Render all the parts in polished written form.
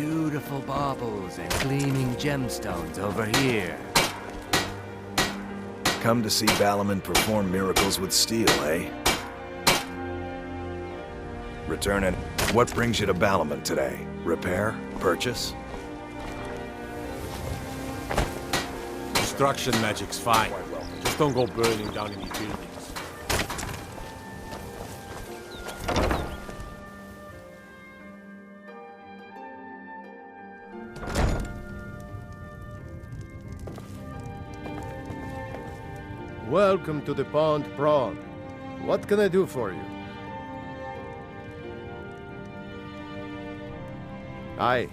beautiful baubles and gleaming gemstones over here. Come to see Balaman perform miracles with steel, eh? Returning. What brings you to Balaman today? Repair? Purchase? Destruction magic's fine. Just don't go burning down any buildings. Welcome to the Pond Prague. What can I do for you? Aye.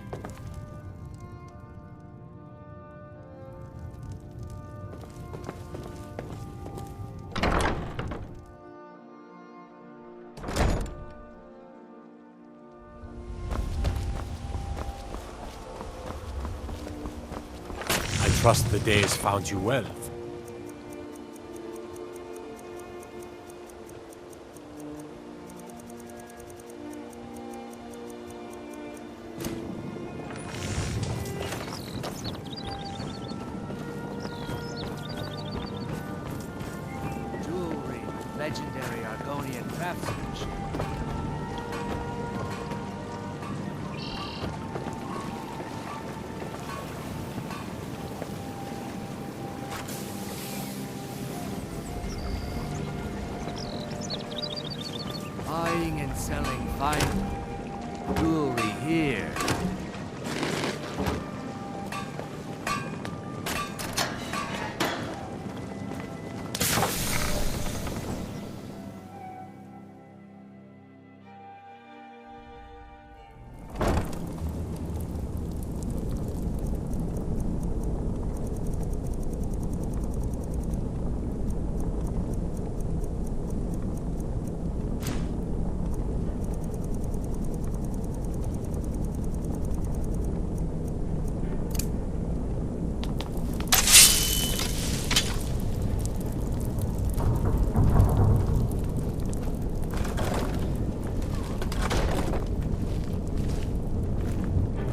I trust the day has found you well. Jewelry, legendary Argonian craftsmanship. Buying and selling fine jewelry here.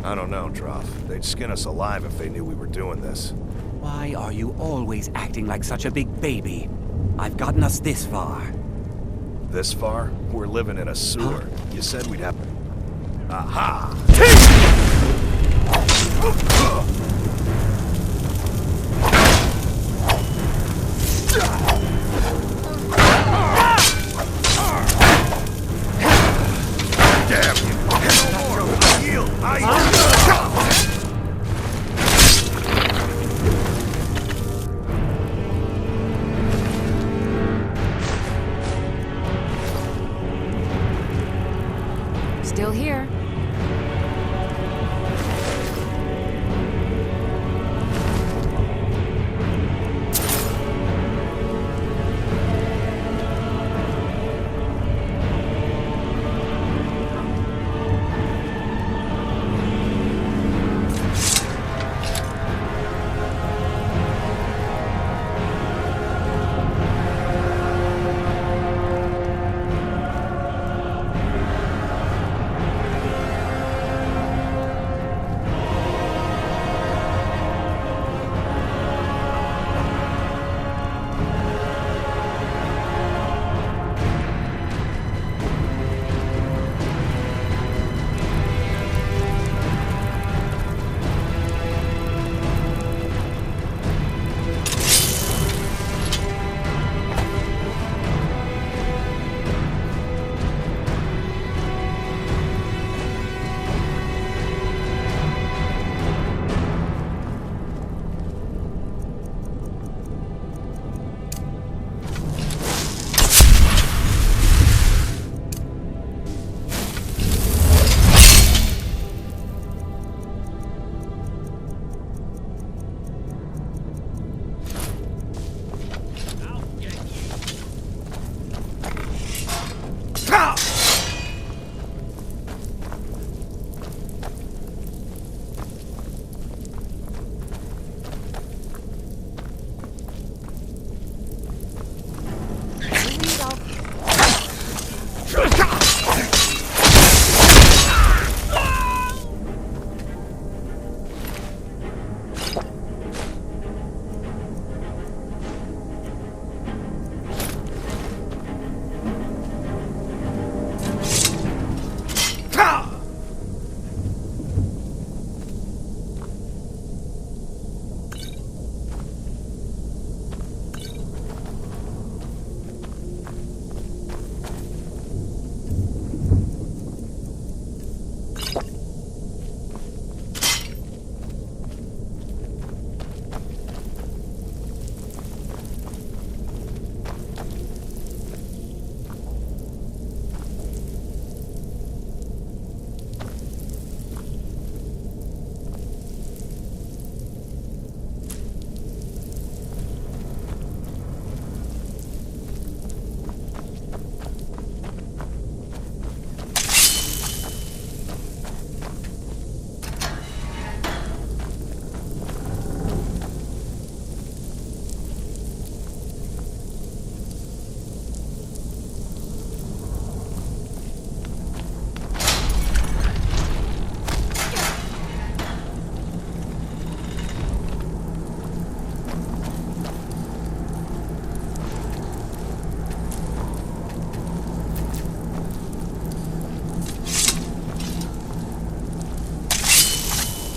I don't know, Trough. They'd skin us alive if they knew we were doing this. Why are you always acting like such a big baby? I've gotten us this far. This far? We're living in a sewer. You said we'd have... Aha! Damn you! No more! Yield! Still here.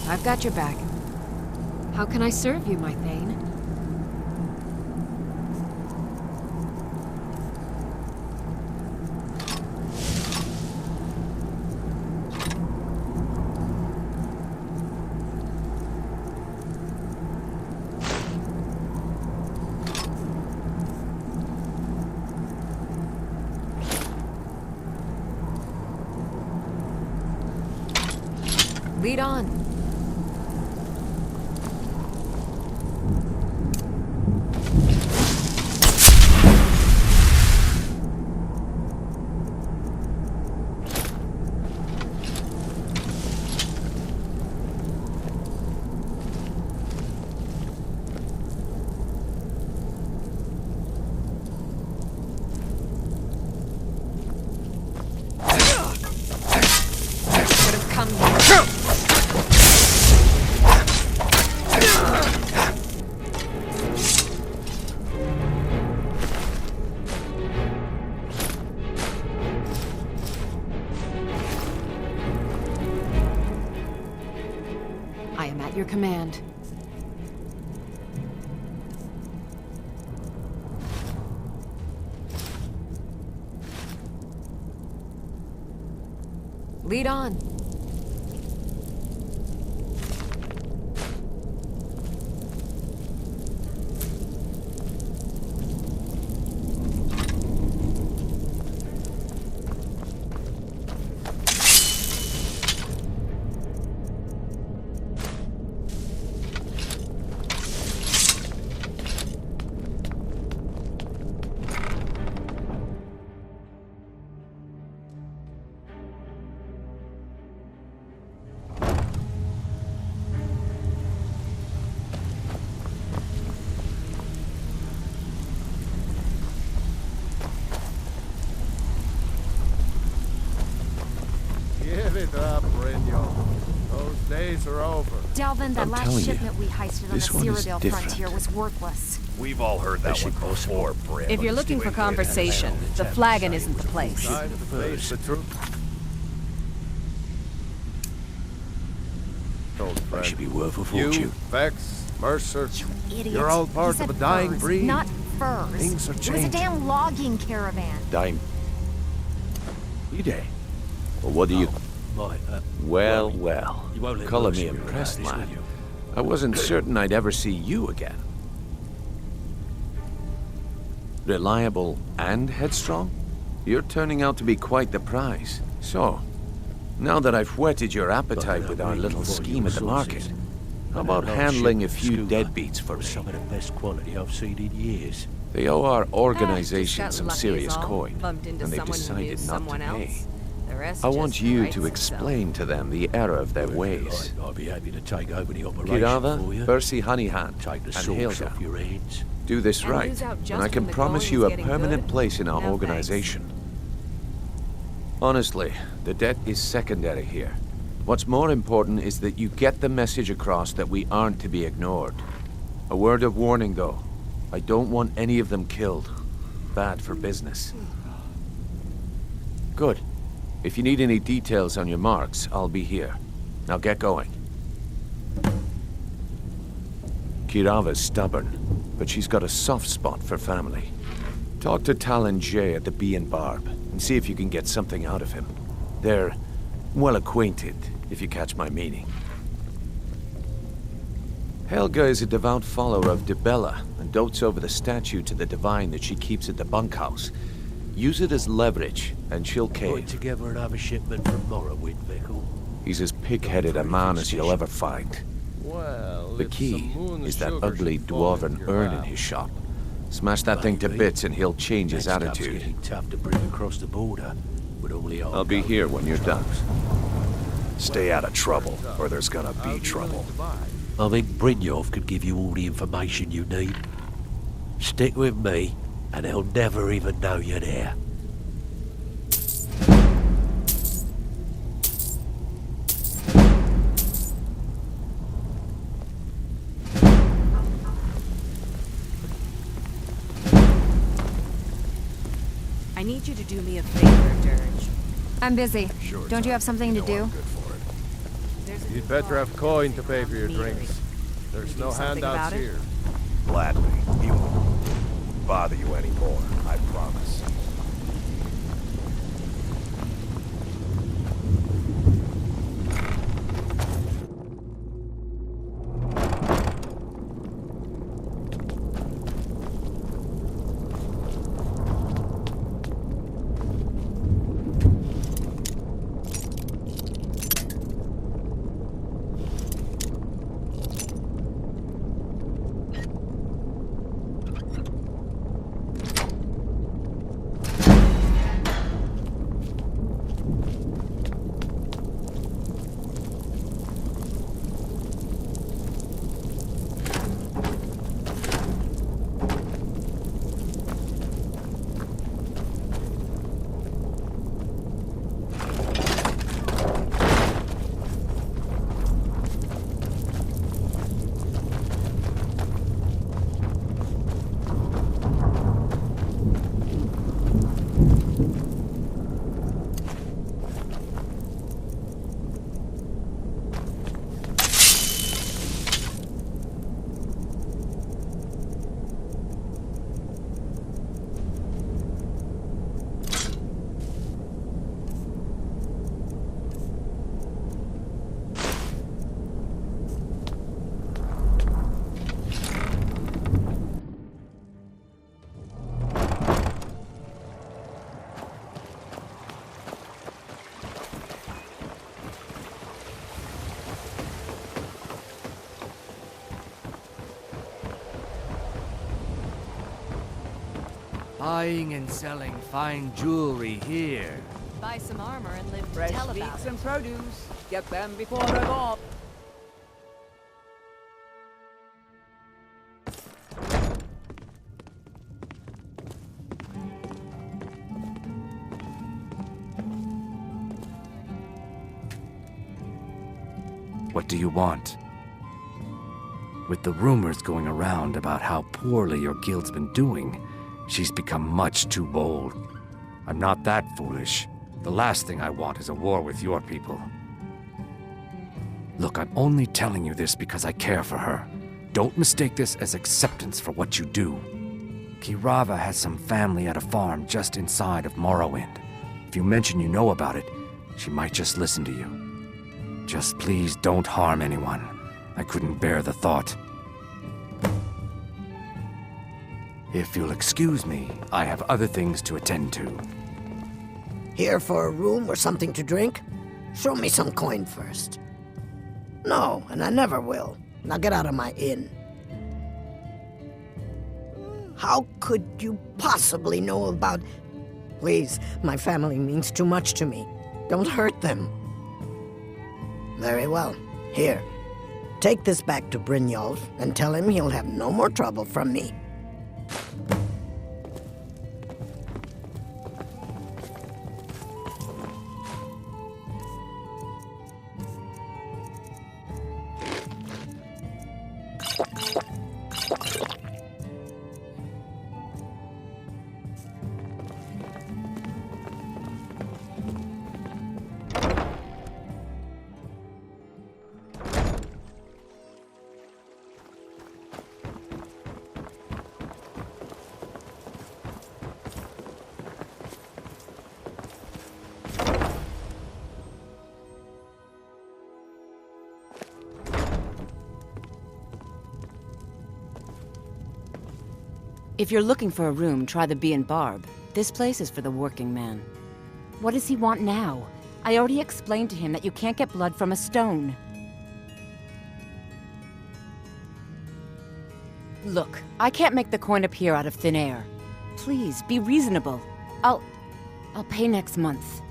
I've got your back. How can I serve you, my Thane? Lead on. Should have come here. I am at your command. Lead on. Give it up, Brynjolf. Those days are over. Delvin, that I'm last telling you, shipment we heisted on the this one is Cyrodiil different. frontier was worthless. We've all heard that one before, Bryn. If you're looking for conversation, the flagon isn't the place. Time to face the truth. Old That friend. should be worth a You, fortune. Vex, Mercer, Idiot. you're all He part said of a dying furs, breed. not furs. Things are It was a changing. damn logging caravan. Dime. You day? Well, what do you... Well, well. Color me impressed, lad. I wasn't certain I'd ever see you again. Reliable and headstrong? You're turning out to be quite the prize. So, now that I've whetted your appetite with our little scheme at the market, how about handling a few deadbeats for me? Some of the best quality I've seen in years. They owe our Just organization got some lucky serious is all. coin, Bumped into and they've someone who knew decided not to someone pay. else. The rest I want just you writes to itself. explain to them the error of their ways. I'd be happy to take over the operation for Kirava, you. Bersi Honeyhand, Take the and sauce Helga. off your hands. Do this And right, lose out just and I when can the promise going you is a getting permanent good? place in our No, organization. Honestly, the debt is secondary here. What's more important is that you get the message across that we aren't to be ignored. A word of warning, though. I don't want any of them killed. Bad for business. Good. If you need any details on your marks, I'll be here. Now get going. Kirava's stubborn, but she's got a soft spot for family. Talk to Talon Jay at the Bee and Barb, and see if you can get something out of him. They're well acquainted, if you catch my meaning. Helga is a devout follower of Dibella, and dotes over the statue to the divine that she keeps at the bunkhouse. Use it as leverage, and she'll Put cave. together another shipment from Morrowind, Vickle. He's as pig-headed a man as you'll ever find. Well, The it's key some moon is that sugar ugly should fall in dwarven your urn in lap. his shop. Smash that thing to Maybe. bits and he'll change his That stuff's attitude. getting tough to bring across the border. With only I'll be here when you're done. Stay out of trouble, or there's gonna I'll be willing trouble. to buy. I think Brynjolf could give you all the information you need. Stick with me, and they'll never even know you're there. I need you to do me a favor, Dirge. I'm busy. Sure, Don't you Tom. have something to know do? I'm good for it. There's You'd better have coin to pay for your drinks. There's no handouts here. Gladly. He won't bother you anymore, I promise. Buying and selling fine jewelry here. Buy some armor and live to Fresh tell about meats it. and produce. Get them before they're gone. What do you want? With the rumors going around about how poorly your guild's been doing, she's become much too bold. I'm not that foolish. The last thing I want is a war with your people. Look, I'm only telling you this because I care for her. Don't mistake this as acceptance for what you do. Kirava has some family at a farm just inside of Morrowind. If you mention you know about it, she might just listen to you. Just please don't harm anyone. I couldn't bear the thought. If you'll excuse me, I have other things to attend to. Here for a room or something to drink? Show me some coin first. No, and I never will. Now get out of my inn. How could you possibly know about... Please, my family means too much to me. Don't hurt them. Very well. Here. Take this back to Brynjolf and tell him he'll have no more trouble from me. If you're looking for a room, try the Bee and Barb. This place is for the working man. What does he want now? I already explained to him that you can't get blood from a stone. Look, I can't make the coin appear out of thin air. Please, be reasonable. I'll pay next month.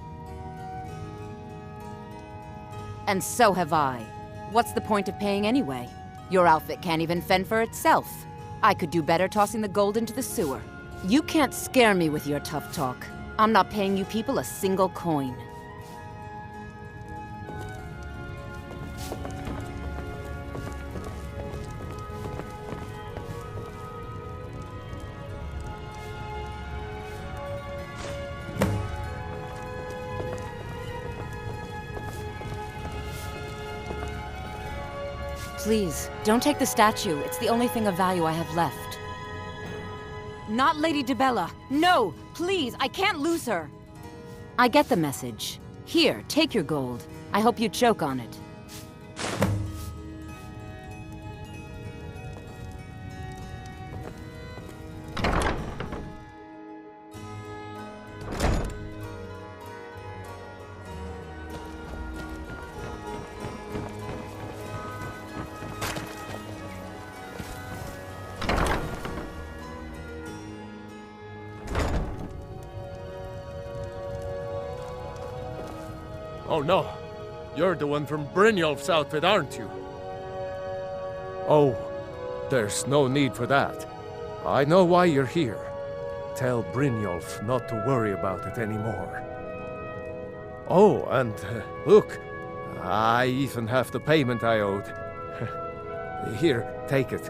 And so have I. What's the point of paying anyway? Your outfit can't even fend for itself. I could do better tossing the gold into the sewer. You can't scare me with your tough talk. I'm not paying you people a single coin. Please, don't take the statue. It's the only thing of value I have left. Not Lady Dibella. No! Please, I can't lose her! I get the message. Here, take your gold. I hope you choke on it. Oh no, you're the one from Brynjolf's outfit, aren't you? Oh, there's no need for that. I know why you're here. Tell Brynjolf not to worry about it anymore. Oh, and look, I even have the payment I owed. Here, take it.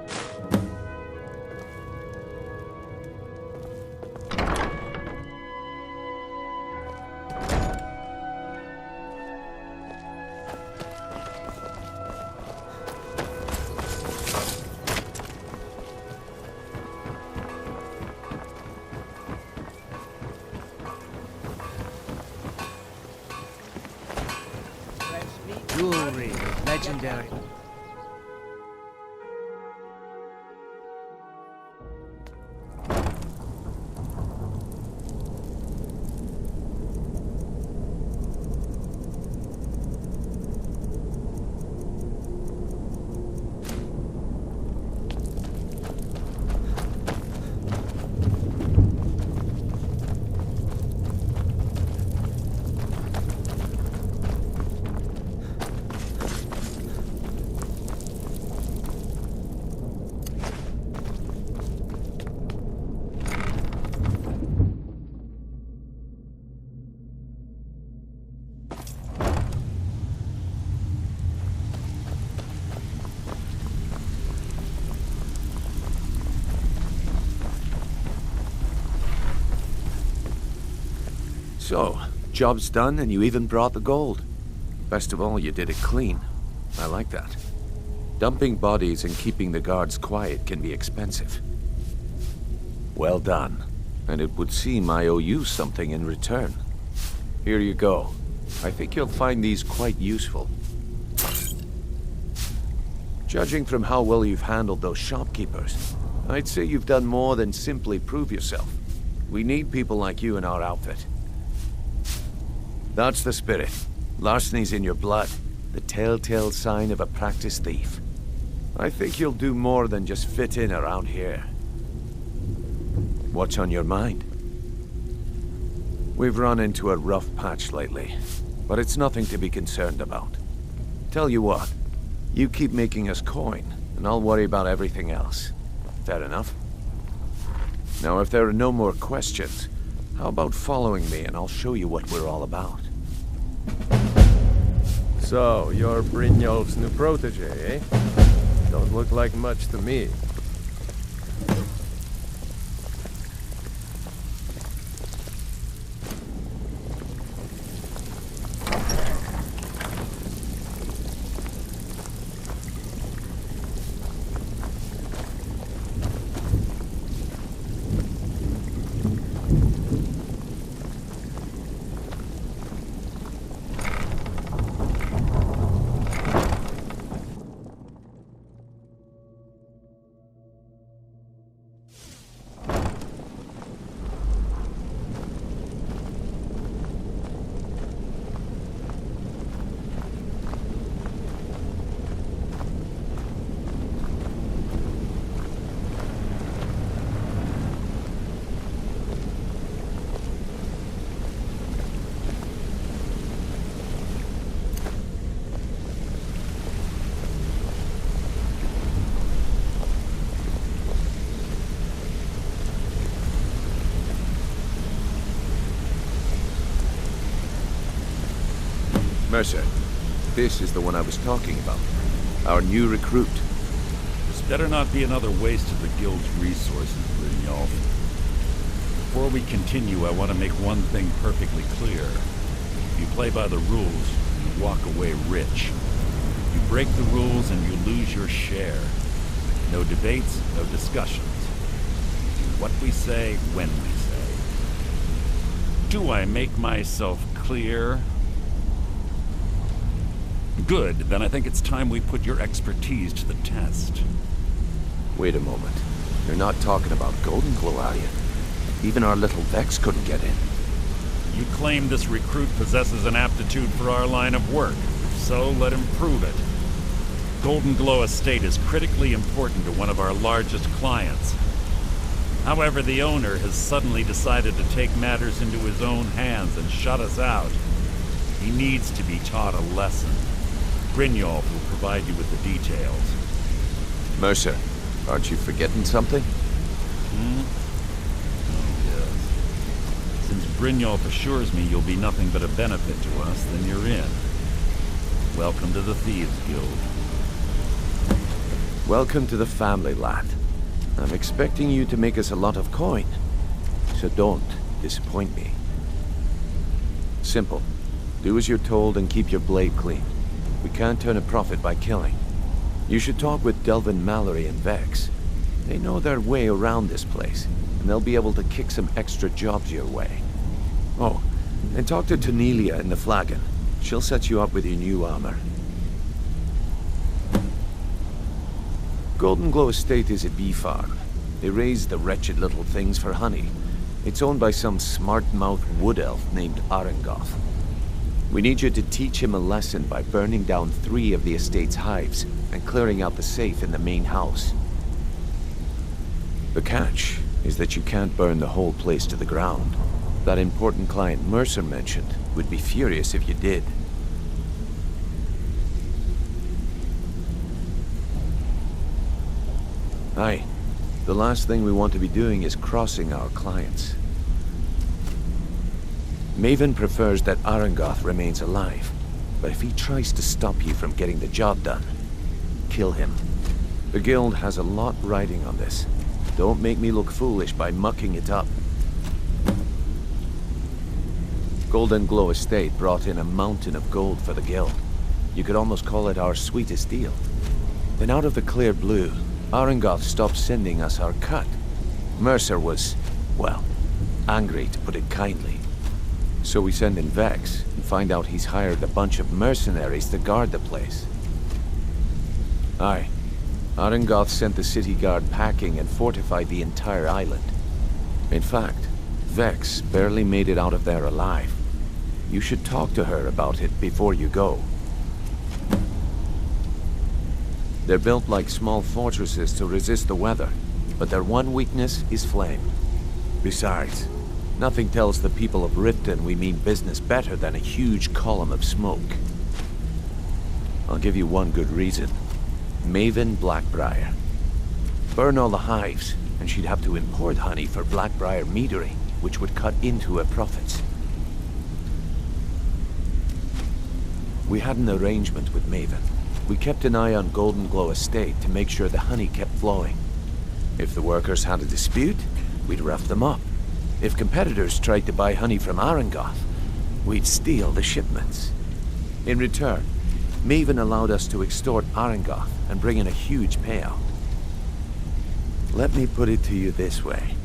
Jewelry, legendary. So, job's done and you even brought the gold. Best of all, you did it clean. I like that. Dumping bodies and keeping the guards quiet can be expensive. Well done. And it would seem I owe you something in return. Here you go. I think you'll find these quite useful. Judging from how well you've handled those shopkeepers, I'd say you've done more than simply prove yourself. We need people like you in our outfit. That's the spirit. Larceny's in your blood. The telltale sign of a practiced thief. I think you'll do more than just fit in around here. What's on your mind? We've run into a rough patch lately, but it's nothing to be concerned about. Tell you what, you keep making us coin, and I'll worry about everything else. Fair enough? Now, if there are no more questions, how about following me and I'll show you what we're all about? So, you're Brynjolf's new protege, eh? Don't look like much to me. Mercer, this is the one I was talking about. Our new recruit. This better not be another waste of the Guild's resources, Brynjolf. Before we continue, I want to make one thing perfectly clear. If you play by the rules, you walk away rich. If You break the rules and you lose your share. No debates, no discussions. Do what we say, when we say. Do I make myself clear? Good, then I think it's time we put your expertise to the test. Wait a moment. You're not talking about Golden Glow, are you? Even our little Vex couldn't get in. You claim this recruit possesses an aptitude for our line of work. So let him prove it. Golden Glow Estate is critically important to one of our largest clients. However, the owner has suddenly decided to take matters into his own hands and shut us out. He needs to be taught a lesson. Brynjolf will provide you with the details. Mercer, aren't you forgetting something? Oh, yes. Since Brynjolf assures me you'll be nothing but a benefit to us, then you're in. Welcome to the Thieves Guild. Welcome to the family, lad. I'm expecting you to make us a lot of coin. So don't disappoint me. Simple. Do as you're told and keep your blade clean. We can't turn a profit by killing. You should talk with Delvin Mallory and Vex. They know their way around this place, and they'll be able to kick some extra jobs your way. Oh, and talk to Tanelia in the Flagon. She'll set you up with your new armor. Golden Glow Estate is a bee farm. They raise the wretched little things for honey. It's owned by some smart-mouthed wood elf named Arengoth. We need you to teach him a lesson by burning down 3 of the estate's hives and clearing out the safe in the main house. The catch is that you can't burn the whole place to the ground. That important client Mercer mentioned would be furious if you did. Aye. The last thing we want to be doing is crossing our clients. Maven prefers that Arengoth remains alive, but if he tries to stop you from getting the job done, kill him. The Guild has a lot riding on this. Don't make me look foolish by mucking it up. Golden Glow Estate brought in a mountain of gold for the Guild. You could almost call it our sweetest deal. Then out of the clear blue, Arengoth stopped sending us our cut. Mercer was, well, angry to put it kindly. So we send in Vex and find out he's hired a bunch of mercenaries to guard the place. Aye. Arengoth sent the city guard packing and fortified the entire island. In fact, Vex barely made it out of there alive. You should talk to her about it before you go. They're built like small fortresses to resist the weather, but their one weakness is flame. Besides, nothing tells the people of Riften we mean business better than a huge column of smoke. I'll give you one good reason. Maven Blackbriar. Burn all the hives, and she'd have to import honey for Blackbriar meadery, which would cut into her profits. We had an arrangement with Maven. We kept an eye on Golden Glow Estate to make sure the honey kept flowing. If the workers had a dispute, we'd rough them up. If competitors tried to buy honey from Arengoth, we'd steal the shipments. In return, Maven allowed us to extort Arengoth and bring in a huge payout. Let me put it to you this way.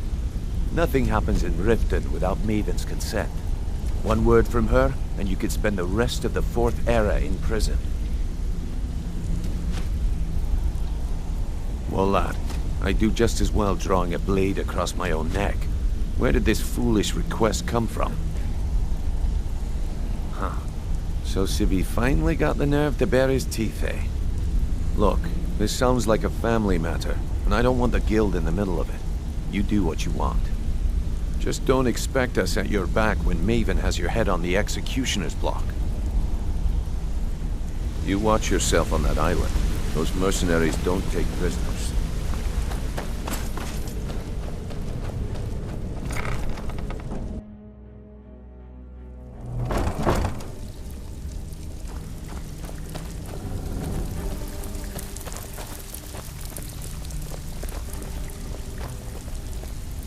Nothing happens in Riften without Maven's consent. One word from her, and you could spend the rest of the 4th era in prison. Well, lad, I'd do just as well drawing a blade across my own neck. Where did this foolish request come from? Huh. So Civi finally got the nerve to bare his teeth, eh? Look, this sounds like a family matter, and I don't want the Guild in the middle of it. You do what you want. Just don't expect us at your back when Maven has your head on the executioner's block. You watch yourself on that island. Those mercenaries don't take prisoners.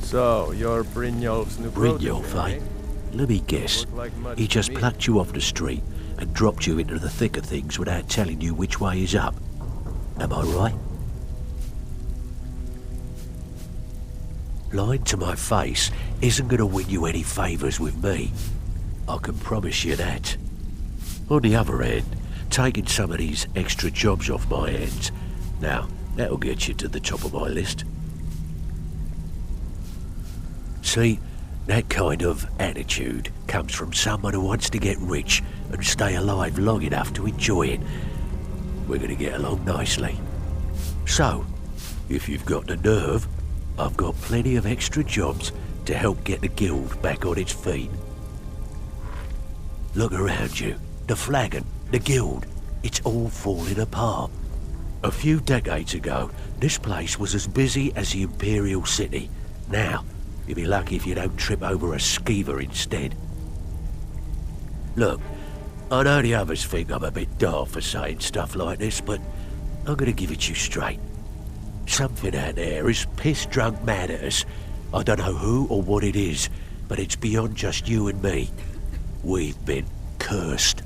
So, you're Brynjolf's new Brynjolf, protege, eh? Let me guess. He just plucked you off the street and dropped you into the thick of things without telling you which way is up. Am I right? Lying to my face isn't going to win you any favours with me. I can promise you that. On the other hand, taking some of these extra jobs off my hands, now, that'll get you to the top of my list. See, that kind of attitude comes from someone who wants to get rich and stay alive long enough to enjoy it. We're going to get along nicely. So, if you've got the nerve, I've got plenty of extra jobs to help get the guild back on its feet. Look around you. The flagon, the guild, it's all falling apart. A few decades ago, this place was as busy as the Imperial City. Now, you'll be lucky if you don't trip over a skeever instead. Look, I know the others think I'm a bit daft for saying stuff like this, but I'm gonna give it you straight. Something out there is piss-drunk mad at us. I don't know who or what it is, but it's beyond just you and me. We've been cursed.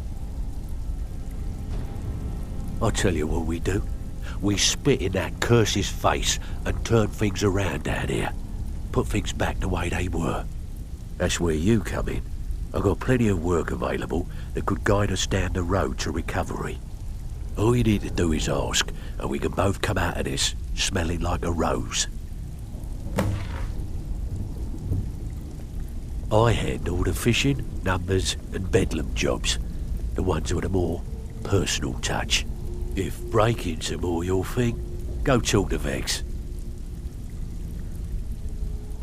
I'll tell you what we do. We spit in that curse's face and turn things around down here. Put things back the way they were. That's where you come in. I've got plenty of work available that could guide us down the road to recovery. All you need to do is ask, and we can both come out of this smelling like a rose. I handle the fishing, numbers and bedlam jobs. The ones with a more personal touch. If break-ins are more your thing, go talk to Vex.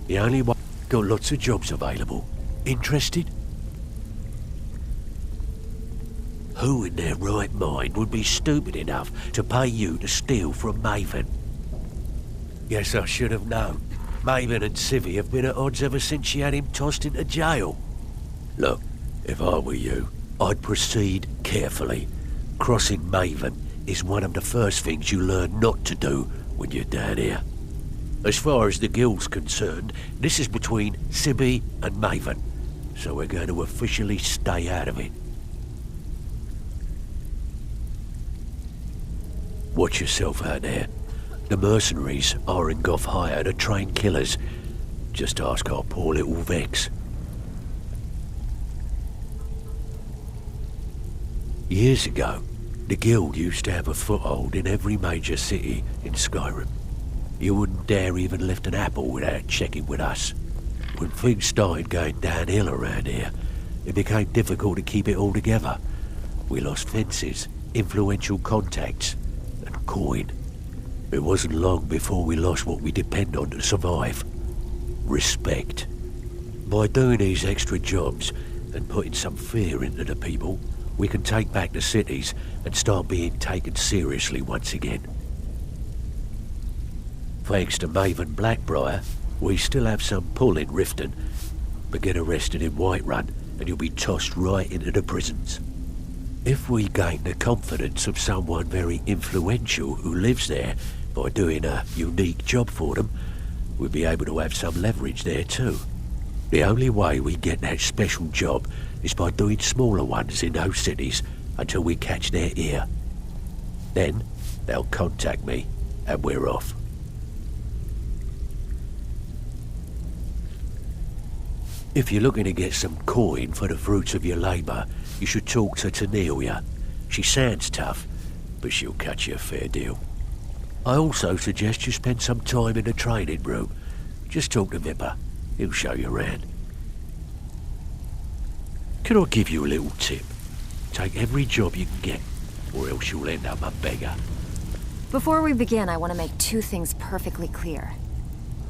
The only one got lots of jobs available. Interested? Who in their right mind would be stupid enough to pay you to steal from Maven? Yes, I should have known. Maven and Civvy have been at odds ever since she had him tossed into jail. Look, if I were you, I'd proceed carefully. Crossing Maven is one of the first things you learn not to do when you're down here. As far as the guild's concerned, this is between Civvy and Maven, so we're going to officially stay out of it. Watch yourself out there. The mercenaries are in Goth hire to train killers. Just ask our poor little Vex. Years ago, the guild used to have a foothold in every major city in Skyrim. You wouldn't dare even lift an apple without checking with us. When things started going downhill around here, it became difficult to keep it all together. We lost fences, influential contacts, and coin. It wasn't long before we lost what we depend on to survive. Respect. By doing these extra jobs and putting some fear into the people, we can take back the cities and start being taken seriously once again. Thanks to Maven Blackbriar, we still have some pull in Riften, but get arrested in Whiterun and you'll be tossed right into the prisons. If we gain the confidence of someone very influential who lives there by doing a unique job for them, we'll be able to have some leverage there too. The only way we get that special job is by doing smaller ones in those cities until we catch their ear. Then they'll contact me and we're off. If you're looking to get some coin for the fruits of your labour, you should talk to Tanelia. She sounds tough, but she'll cut you a fair deal. I also suggest you spend some time in the training room. Just talk to Vipper. He'll show you around. Can I give you a little tip? Take every job you can get, or else you'll end up a beggar. Before we begin, I want to make two things perfectly clear.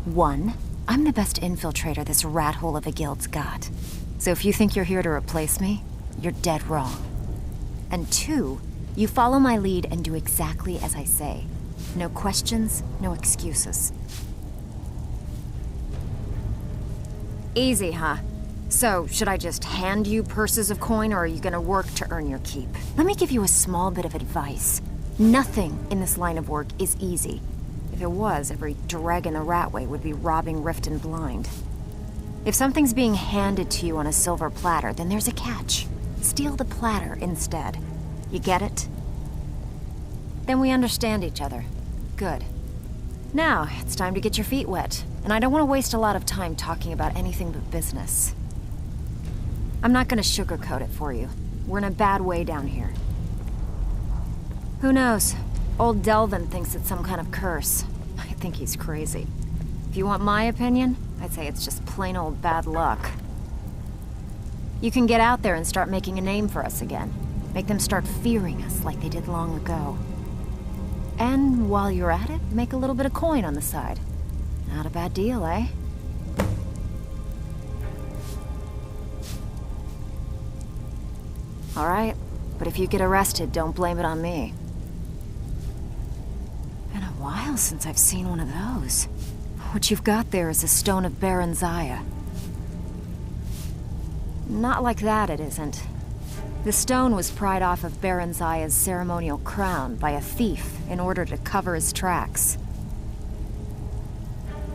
One, I'm the best infiltrator this rat hole of a guild's got. So if you think you're here to replace me, you're dead wrong. And two, you follow my lead and do exactly as I say. No questions, no excuses. Easy, huh? So, should I just hand you purses of coin, or are you gonna work to earn your keep? Let me give you a small bit of advice. Nothing in this line of work is easy. If it was, every dreg in the Ratway would be robbing Riften blind. If something's being handed to you on a silver platter, then there's a catch. steal the platter instead. You get it? Then we understand each other. Good. Now, it's time to get your feet wet, and I don't want to waste a lot of time talking about anything but business. I'm not gonna sugarcoat it for you. We're in a bad way down here. Who knows? Old Delvin thinks it's some kind of curse. I think he's crazy. If you want my opinion, I'd say it's just plain old bad luck. You can get out there and start making a name for us again. Make them start fearing us like they did long ago. And while you're at it, make a little bit of coin on the side. Not a bad deal, eh? All right, but if you get arrested, don't blame it on me. Been a while since I've seen one of those. What you've got there is a stone of Baron Zaya. Not like that, it isn't. The stone was pried off of Baron Zaya's ceremonial crown by a thief in order to cover his tracks.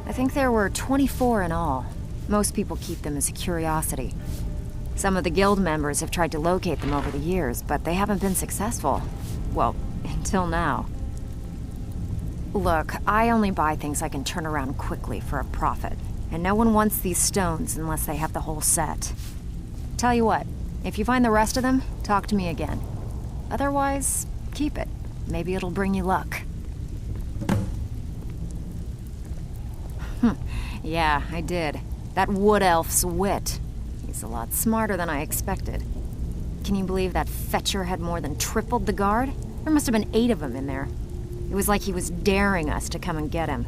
I think there were 24 in all. Most people keep them as a curiosity. Some of the guild members have tried to locate them over the years, but they haven't been successful. Well, until now. Look, I only buy things I can turn around quickly for a profit, and no one wants these stones unless they have the whole set. Tell you what, if you find the rest of them, talk to me again. Otherwise, keep it. Maybe it'll bring you luck. Yeah, I did. That wood elf's wit. He's a lot smarter than I expected. Can you believe that fetcher had more than tripled the guard? There must have been 8 of them in there. It was like he was daring us to come and get him.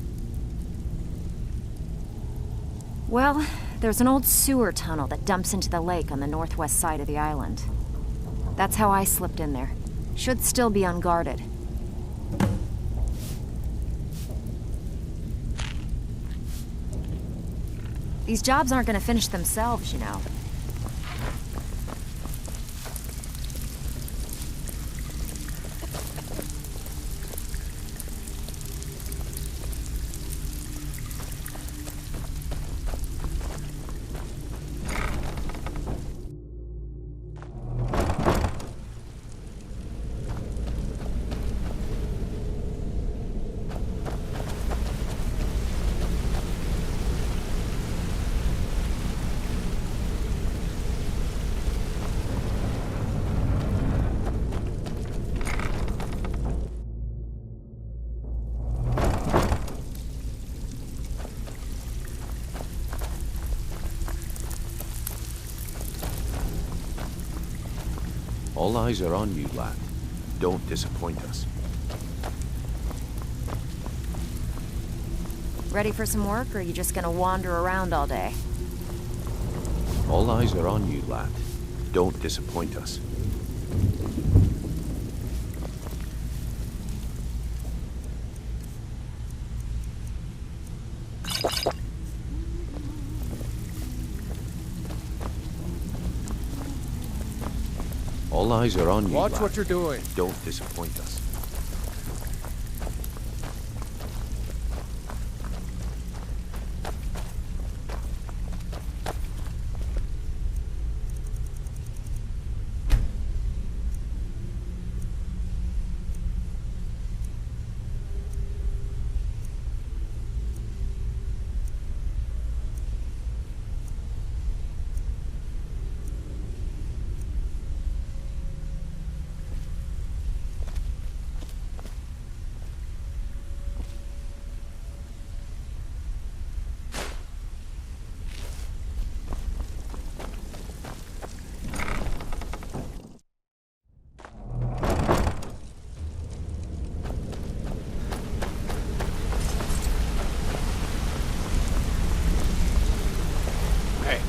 Well, there's an old sewer tunnel that dumps into the lake on the northwest side of the island. That's how I slipped in there. Should still be unguarded. These jobs aren't gonna finish themselves, you know. All eyes are on you, lad. Don't disappoint us. Ready for some work, or are you just gonna wander around all day? All eyes are on you, lad. Don't disappoint us. All eyes are on you, Watch lad. what you're doing. Don't disappoint us.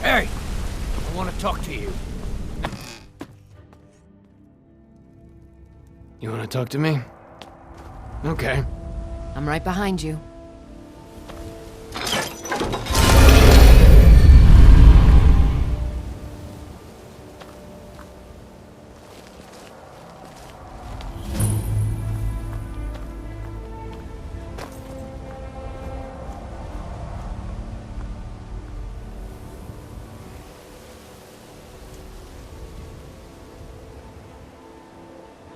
Hey! I want to talk to you. You want to talk to me? Okay. I'm right behind you.